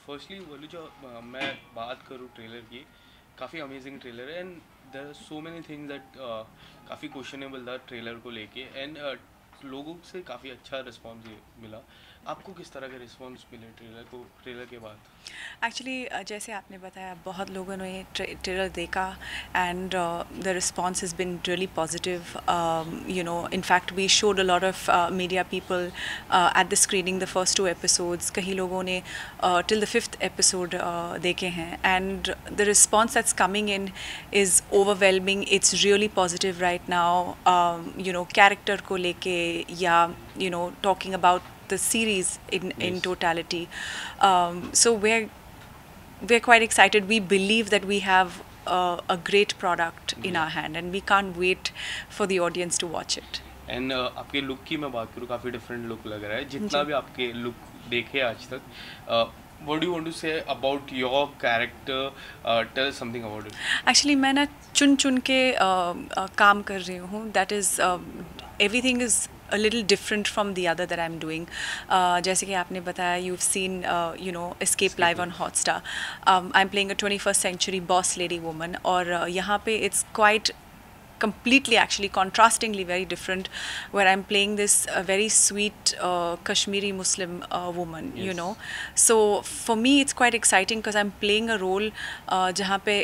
Firstly वलूचा मैं बात करूँ ट्रेलर की, काफ़ी अमेजिंग ट्रेलर है and there are so many things that काफ़ी क्वेश्चनेबल था ट्रेलर को लेके एंड लोगों से काफ़ी अच्छा रिस्पॉन्स मिला। आपको किस तरह के रिस्पॉन्स मिले ट्रेलर के बाद? एक्चुअली जैसे आपने बताया बहुत लोगों ने ट्रेलर देखा and the response has been really positive in fact we showed a lot of media people at the screening the first two episodes कई लोगों ने till the fifth episode देखे हैं and the response that's coming in is overwhelming. It's really positive right now, character को लेके या talking about the series in totality. So we're quite excited. We believe that we have a great product in our hand, and we can't wait for the audience to watch it. And आपके look की मैं बात करूँ, काफ़ी different look लग रहा है जितना भी आपके लुक देखे आज तक। What do you want to say about your character? Tell something about it. Actually मैं ना चुन चुन के काम कर रही हूँ. That is everything is a little different from the other that I'm doing. जैसे कि आपने बताया, you've seen Escape Live on Hotstar. I'm playing a 21st century boss lady woman, और यहाँ पे it's quite completely, actually contrastingly very different, where I'm playing this very sweet Kashmiri Muslim woman. So for me it's quite exciting because I'm playing a role jahan pe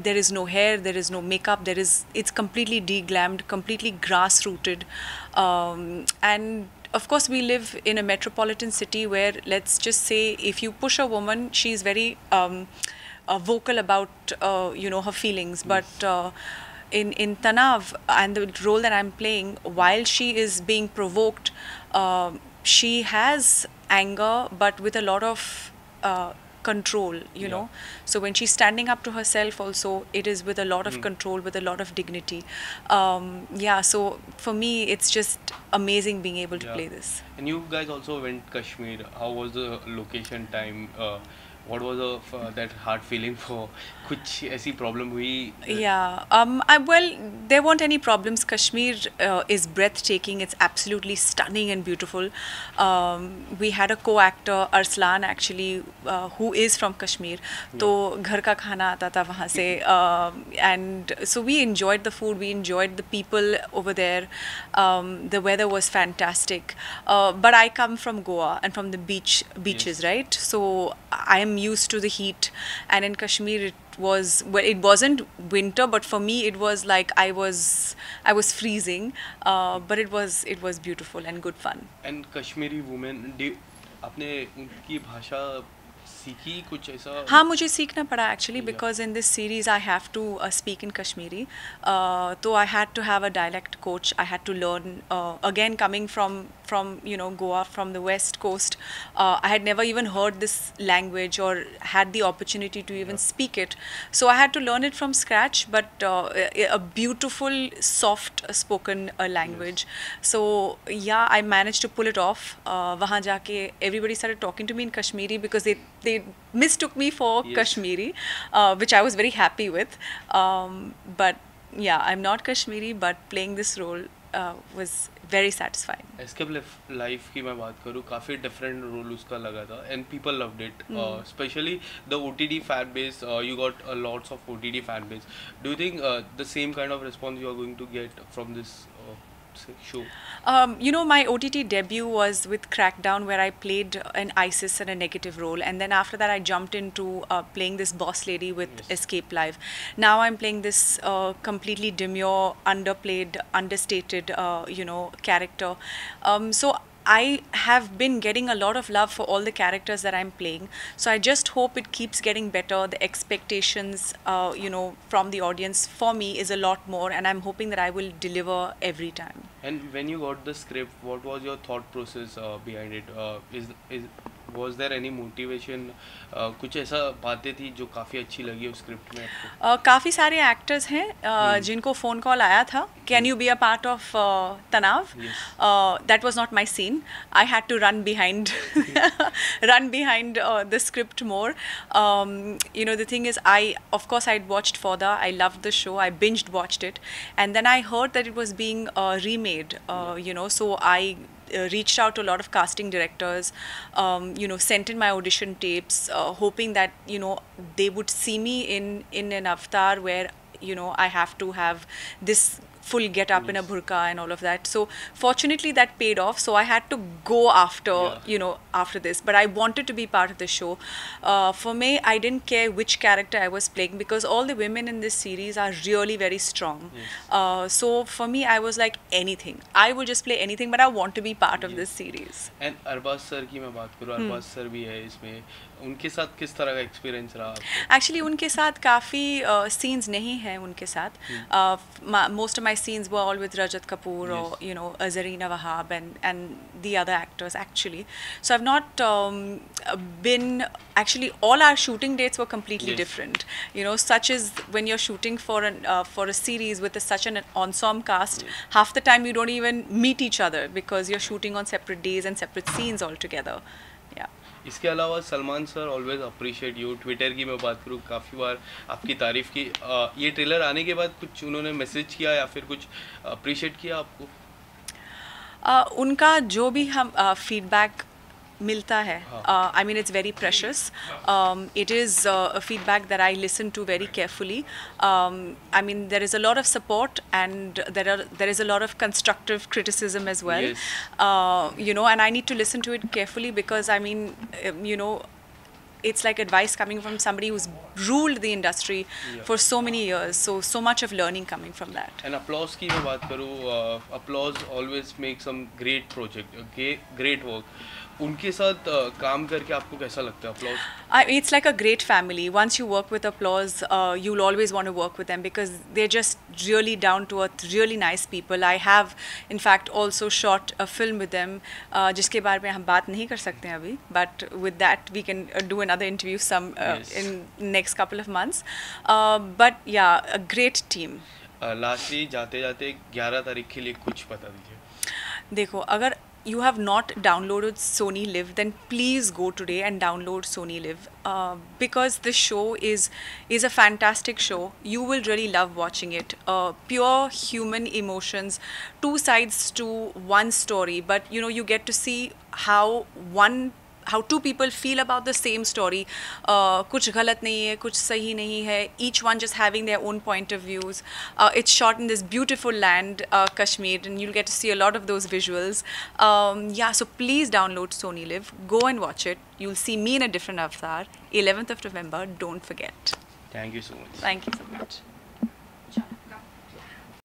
there is no hair, there is no makeup, it's completely deglammed, completely grass rooted, and of course we live in a metropolitan city where, let's just say, if you push a woman, she's very vocal about her feelings. But in Tanaav, and the role that I'm playing, while she is being provoked, she has anger, but with a lot of control, So when she's standing up to herself also, it is with a lot of control, with a lot of dignity. So for me, it's just amazing being able to play this. And you guys also went Kashmir. How was the location time? What was that hard feeling for? कुछ ऐसी problem हुई? Well, there weren't any problems. Kashmir is breathtaking. It's absolutely stunning and beautiful. We had a co-actor, Arslan, actually, who is from Kashmir. तो घर का खाना आता था वहाँ से, and so we enjoyed the food. We enjoyed the people over there. The weather was fantastic. But I come from Goa and from the beaches, right? So I am used to the heat, and in Kashmir it wasn't winter, but for me it was like I was freezing, but it was beautiful and good fun. And Kashmiri women, आपने उनकी भाषा सीखी कुछ ऐसा? हाँ, मुझे सीखना पड़ा actually, because in this series I have to speak in Kashmiri. So I had to have a dialect coach. I had to learn, again, coming from Goa, from the west coast. I had never even heard this language or had the opportunity to even speak it. So I had to learn it from scratch, but a beautiful, soft spoken language. So yeah, I managed to pull it off. वहाँ जाके everybody started talking to me in Kashmiri because they mistook me for Kashmiri, which I was very happy with. But yeah, I'm not Kashmiri, but playing this role was very satisfying. Escape Life की मैं बात करूँ, काफ़ी different role उसका लगा था and people loved it. Especially the OTT fan base, you got lots of OTT fan base. Do you think the same kind of response you are going to get from this show? My OTT debut was with Crackdown, where I played an ISIS and a negative role, and then after that I jumped into playing this boss lady with Escape Live. Now I'm playing this completely demure, underplayed, understated, character. So I have been getting a lot of love for all the characters that I'm playing. So I just hope it keeps getting better. The expectations, from the audience for me is a lot more, and I'm hoping that I will deliver every time. And when you got the script, what was your thought process behind it? Was there any motivation? कुछ ऐसा बातें थी जो काफ़ी अच्छी लगी उस script में आपको? काफ़ी सारे एक्टर्स हैं जिनको फ़ोन कॉल आया था, can you be a part of तनाव? That was not my scene. I had to run behind the script more. The thing is, of course I'd watched Fauda. I loved the show. I binged watched it, and then I heard that it was being remade. So I reached out to a lot of casting directors, sent in my audition tapes, hoping that they would see me in an avatar where I have to have this full get up in a burqa and all of that. So fortunately that paid off, so I had to go after after this, but I wanted to be part of the show. For me, I didn't care which character I was playing because all the women in this series are really very strong. So for me, I was like, anything, I will just play anything, but I want to be part of this series. And Arbaaz sir की मैं बात करूँ, Arbaaz sir भी है इसमें, उनके साथ किस तरह का एक्सपीरियंस रहा आपको? एक्चुअली उनके साथ काफ़ी सीन्स नहीं हैं उनके साथ. Most of my scenes were all with Rajat Kapoor or Zarina Wahab and the other actors actually. So I've not been, actually all our shooting dates were completely different. Such as when you're shooting for a series with such an ensemble cast, half the time you don't even meet each other because you're shooting on separate days and separate scenes altogether. इसके अलावा Salman sir always appreciate you. Twitter की मैं बात करूँ, काफ़ी बार आपकी तारीफ़ की. ये ट्रेलर आने के बाद कुछ उन्होंने मैसेज किया या फिर कुछ अप्रिशिएट किया आपको? उनका जो भी हम फीडबैक मिलता है, I mean it's very precious. It is a feedback that I listen to very carefully. I mean there is a lot of support and there is a lot of constructive criticism as well. And I need to listen to it carefully because I mean it's like advice coming from somebody who's ruled the industry for so many years, so much of learning coming from that. And applause की मैं बात करूँ, applause always makes some great project, great work. उनके साथ काम करके आपको कैसा लगता है Applause? It's like a great family. Once you work with Applause, you'll always want to work with them because they're just really down to earth, really nice people. I have, in fact, also shot a film with them, जिसके बारे में हम बात नहीं कर सकते हैं अभी. But with that, we can do another interview in next couple of months. But yeah, a great team. Lastly, जाते जाते 11 तारीख के लिए कुछ बता दीजिए. देखो, अगर you have not downloaded Sony Liv, then please go today and download Sony Liv because this show is a fantastic show. You will really love watching it. Pure human emotions, two sides to one story, but you get to see how two people feel about the same story. कुछ गलत नहीं है, कुछ सही नहीं है. Each one just having their own point of views. It's shot in this beautiful land, Kashmir, and you'll get to see a lot of those visuals. So please download Sony Liv. Go and watch it. You'll see me in a different avatar. 11th of November. Don't forget. Thank you so much. Thank you so much.